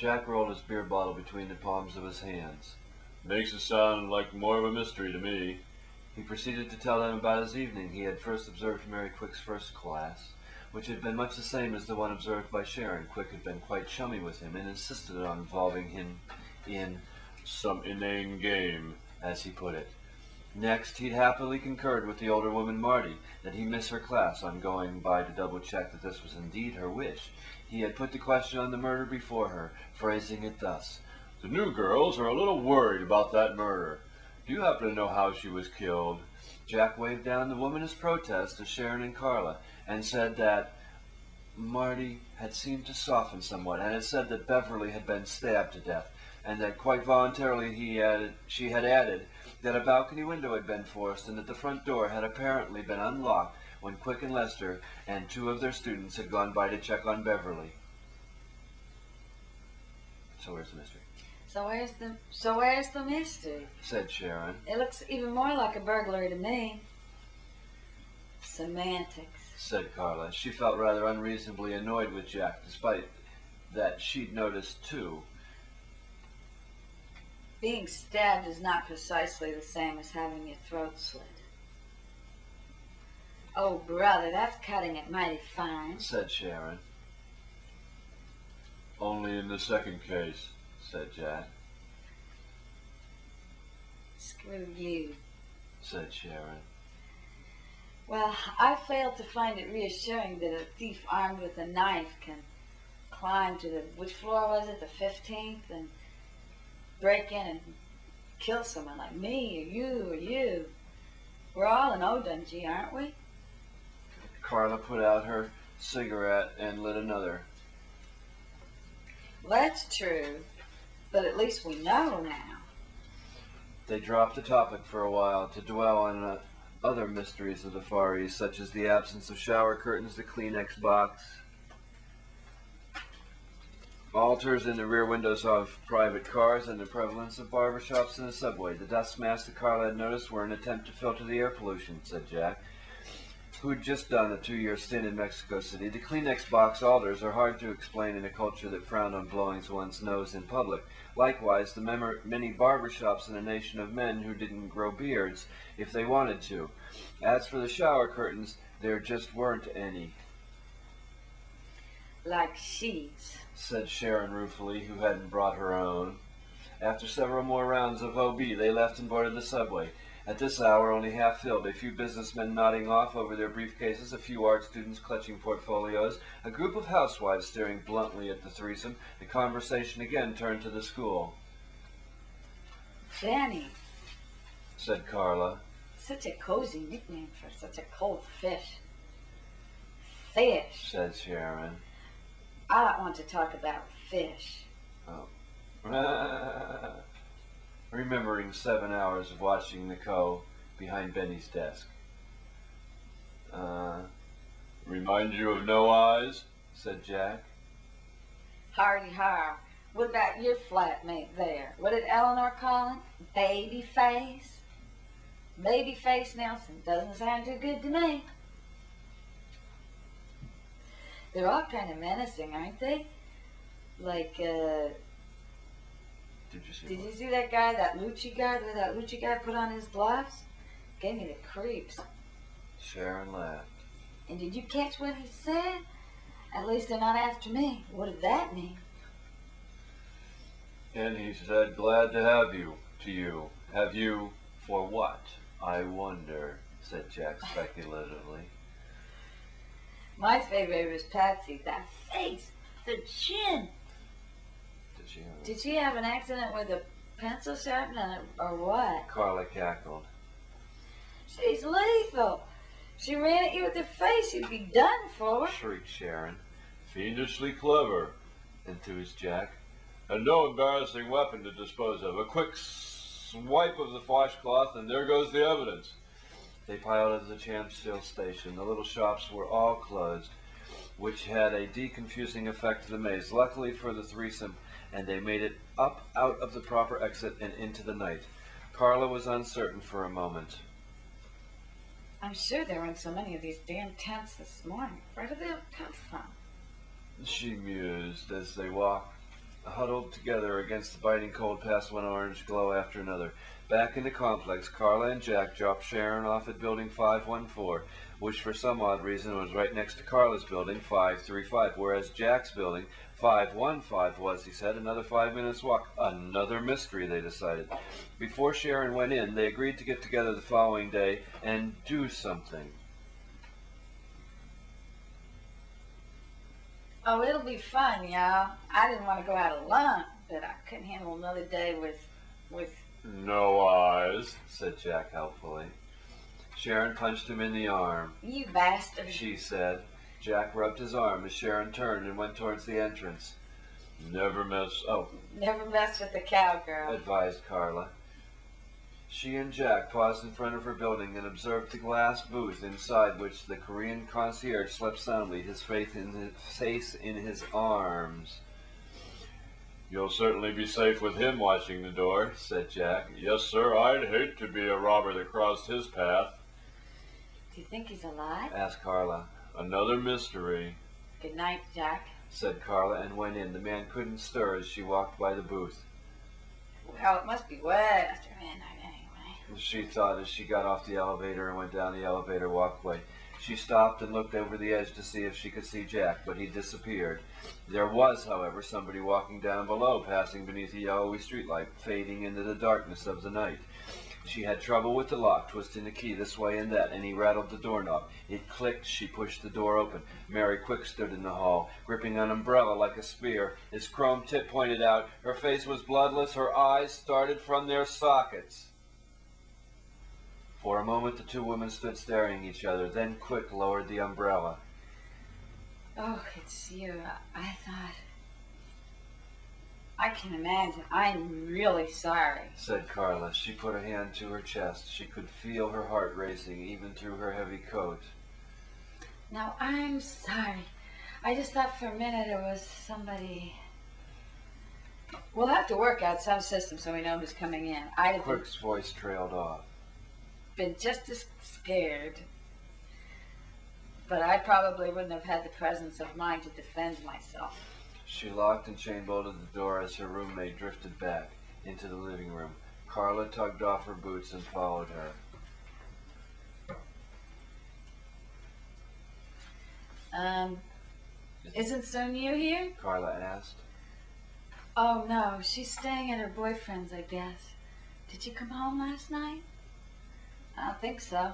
Jack rolled his beer bottle between the palms of his hands. Makes it sound like more of a mystery to me. He proceeded to tell them about his evening. He had first observed Mary Quick's first class, which had been much the same as the one observed by Sharon. Quick had been quite chummy with him and insisted on involving him in some inane game, as he put it. Next, he'd happily concurred with the older woman, Marty, that he miss her class on going by to double-check that this was indeed her wish. He had put the question on the murder before her, phrasing it thus. The new girls are a little worried about that murder. Do you happen to know how she was killed? Jack waved down the womanist protest to Sharon and Carla, and said that Marty had seemed to soften somewhat, and had said that Beverly had been stabbed to death, and that quite voluntarily she had added that a balcony window had been forced, and that the front door had apparently been unlocked when Quick and Lester and two of their students had gone by to check on Beverly. So where's the mystery? So where's the mystery? Said Sharon. It looks even more like a burglary to me. Semantics, said Carla. She felt rather unreasonably annoyed with Jack, despite that she'd noticed too. Being stabbed is not precisely the same as having your throat slit. Oh, brother, that's cutting it mighty fine, said Sharon. Only in the second case, said Jack. Screw you, said Sharon. Well, I failed to find it reassuring that a thief armed with a knife can climb to the, which floor was it, the 15th, and break in and kill someone like me or you. We're all in Odungy, aren't we? Carla put out her cigarette and lit another. Well, that's true, but at least we know now. They dropped the topic for a while to dwell on other mysteries of the Far East, such as the absence of shower curtains, the Kleenex box, altars in the rear windows of private cars, and the prevalence of barbershops in the subway. The dust masks that Carla had noticed were an attempt to filter the air pollution, said Jack, who'd just done a 2-year stint in Mexico City. The Kleenex box altars are hard to explain in a culture that frowned on blowing one's nose in public. Likewise, the many barbershops in a nation of men who didn't grow beards if they wanted to. As for the shower curtains, there just weren't any. Like sheets, said Sharon ruefully, who hadn't brought her own. After several more rounds of OB, they left and boarded the subway. At this hour, only half filled, a few businessmen nodding off over their briefcases, a few art students clutching portfolios, a group of housewives staring bluntly at the threesome. The conversation again turned to the school. Fanny, said Carla. Such a cozy nickname for such a cold fish. Fish, said Sharon. I don't want to talk about fish. Oh. Remembering 7 hours of watching Nicole behind Benny's desk. Remind you of No Eyes? Said Jack. Hardy har. What about your flatmate there? What did Eleanor call him? Babyface? Babyface Nelson. Doesn't sound too good to me. They're all kind of menacing, aren't they? Like, Did you see that guy, that Lucci guy, that Lucci guy put on his gloves? Gave me the creeps. Sharon laughed. And did you catch what he said? At least they're not after me. What did that mean? And he said, glad to have you, to you. Have you for what? I wonder, said Jack speculatively. My favorite was Patsy. That face, the chin. Did she have an accident with a pencil sharpener or what? Carla cackled. She's lethal. She ran at you with her face. You'd be done for. Shrieked Sharon. Fiendishly clever, enthused Jack. And no embarrassing weapon to dispose of. A quick swipe of the washcloth, and there goes the evidence. They piloted the Champshill station. The little shops were all closed, which had a deconfusing effect to the maze. Luckily for the threesome, and they made it up out of the proper exit and into the night. Carla was uncertain for a moment. I'm sure there weren't so many of these damn tents this morning. Where did they all come from? She mused as they walked huddled together against the biting cold past one orange glow after another. Back in the complex, Carla and Jack dropped Sharon off at Building 514, which for some odd reason was right next to Carla's building, 535, whereas Jack's building, 515, was, he said, another 5 minutes walk. Another mystery, they decided. Before Sharon went in, they agreed to get together the following day and do something. Oh, it'll be fun, y'all. I didn't want to go out alone, but I couldn't handle another day with... No eyes, said Jack helpfully. Sharon punched him in the arm. You bastard. She said. Jack rubbed his arm as Sharon turned and went towards the entrance. Never mess with the cowgirl, advised Carla. She and Jack paused in front of her building and observed the glass booth inside which the Korean concierge slept soundly, his face in his arms. You'll certainly be safe with him watching the door, said Jack. Yes, sir, I'd hate to be a robber that crossed his path. Do you think he's alive? Asked Carla. Another mystery. Good night, Jack, said Carla, and went in. The man couldn't stir as she walked by the booth. Well, it must be way after midnight anyway, she thought as she got off the elevator and went down the elevator walkway. She stopped and looked over the edge to see if she could see Jack, but he disappeared. There was, however, somebody walking down below, passing beneath a yellowy streetlight, fading into the darkness of the night. She had trouble with the lock, twisting the key this way and that, and he rattled the doorknob. It clicked. She pushed the door open. Mary Quick stood in the hall, gripping an umbrella like a spear. Its chrome tip pointed out. Her face was bloodless. Her eyes started from their sockets. For a moment, the two women stood staring at each other. Then Quick lowered the umbrella. Oh, it's you. I thought... I can imagine. I'm really sorry, said Carla. She put a hand to her chest. She could feel her heart racing, even through her heavy coat. Now, I'm sorry. I just thought for a minute it was somebody... We'll have to work out some system so we know who's coming in. Quick's voice trailed off. Been just as scared. But I probably wouldn't have had the presence of mind to defend myself. She locked and chain-bolted the door as her roommate drifted back into the living room. Carla tugged off her boots and followed her. Isn't Sonia here? Carla asked. Oh, no. She's staying at her boyfriend's, I guess. Did you come home last night? I don't think so.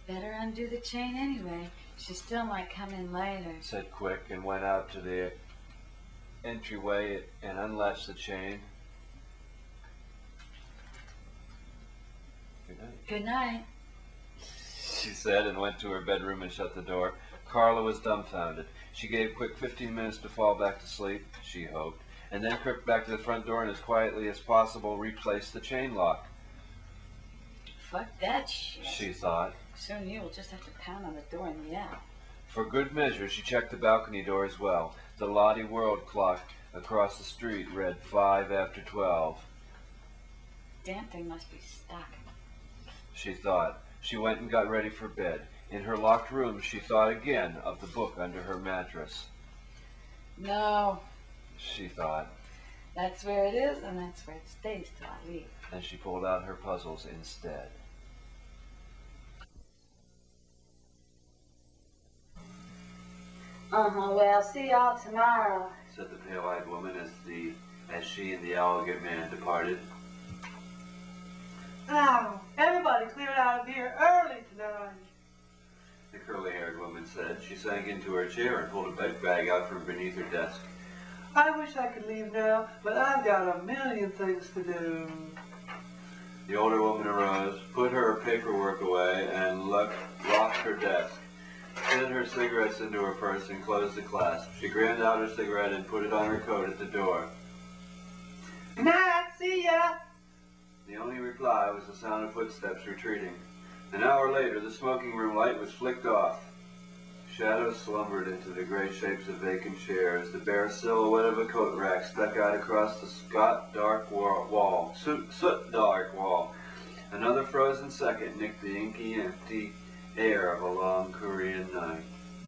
Better undo the chain anyway. She still might come in later, said Quick, and went out to the entryway and unlatched the chain. Good night. Good night, she said, and went to her bedroom and shut the door. Carla was dumbfounded. She gave Quick 15 minutes to fall back to sleep, she hoped, and then crept back to the front door and as quietly as possible replaced the chain lock. Fuck that shit, she thought. Soon you will just have to pound on the door and yell. For good measure, she checked the balcony door as well. The Lottie World clock across the street read 5 after 12. Damn thing must be stuck, she thought. She went and got ready for bed. In her locked room, she thought again of the book under her mattress. No, she thought. That's where it is, and that's where it stays till I leave. And she pulled out her puzzles instead. Well, see y'all tomorrow, said the pale-eyed woman as she and the elegant man departed. Oh, everybody cleared out of here early tonight, the curly-haired woman said. She sank into her chair and pulled a bed bag out from beneath her desk. I wish I could leave now, but I've got a million things to do. The older woman arose, put her paperwork away, and locked her desk. Hid her cigarettes into her purse and closed the clasp. She ground out her cigarette and put it on her coat at the door. Night, see ya! The only reply was the sound of footsteps retreating. An hour later, the smoking room light was flicked off. Shadows slumbered into the gray shapes of vacant chairs. The bare silhouette of a coat rack stuck out across the soot dark wall. Another frozen second nicked the inky, empty air of a long Korean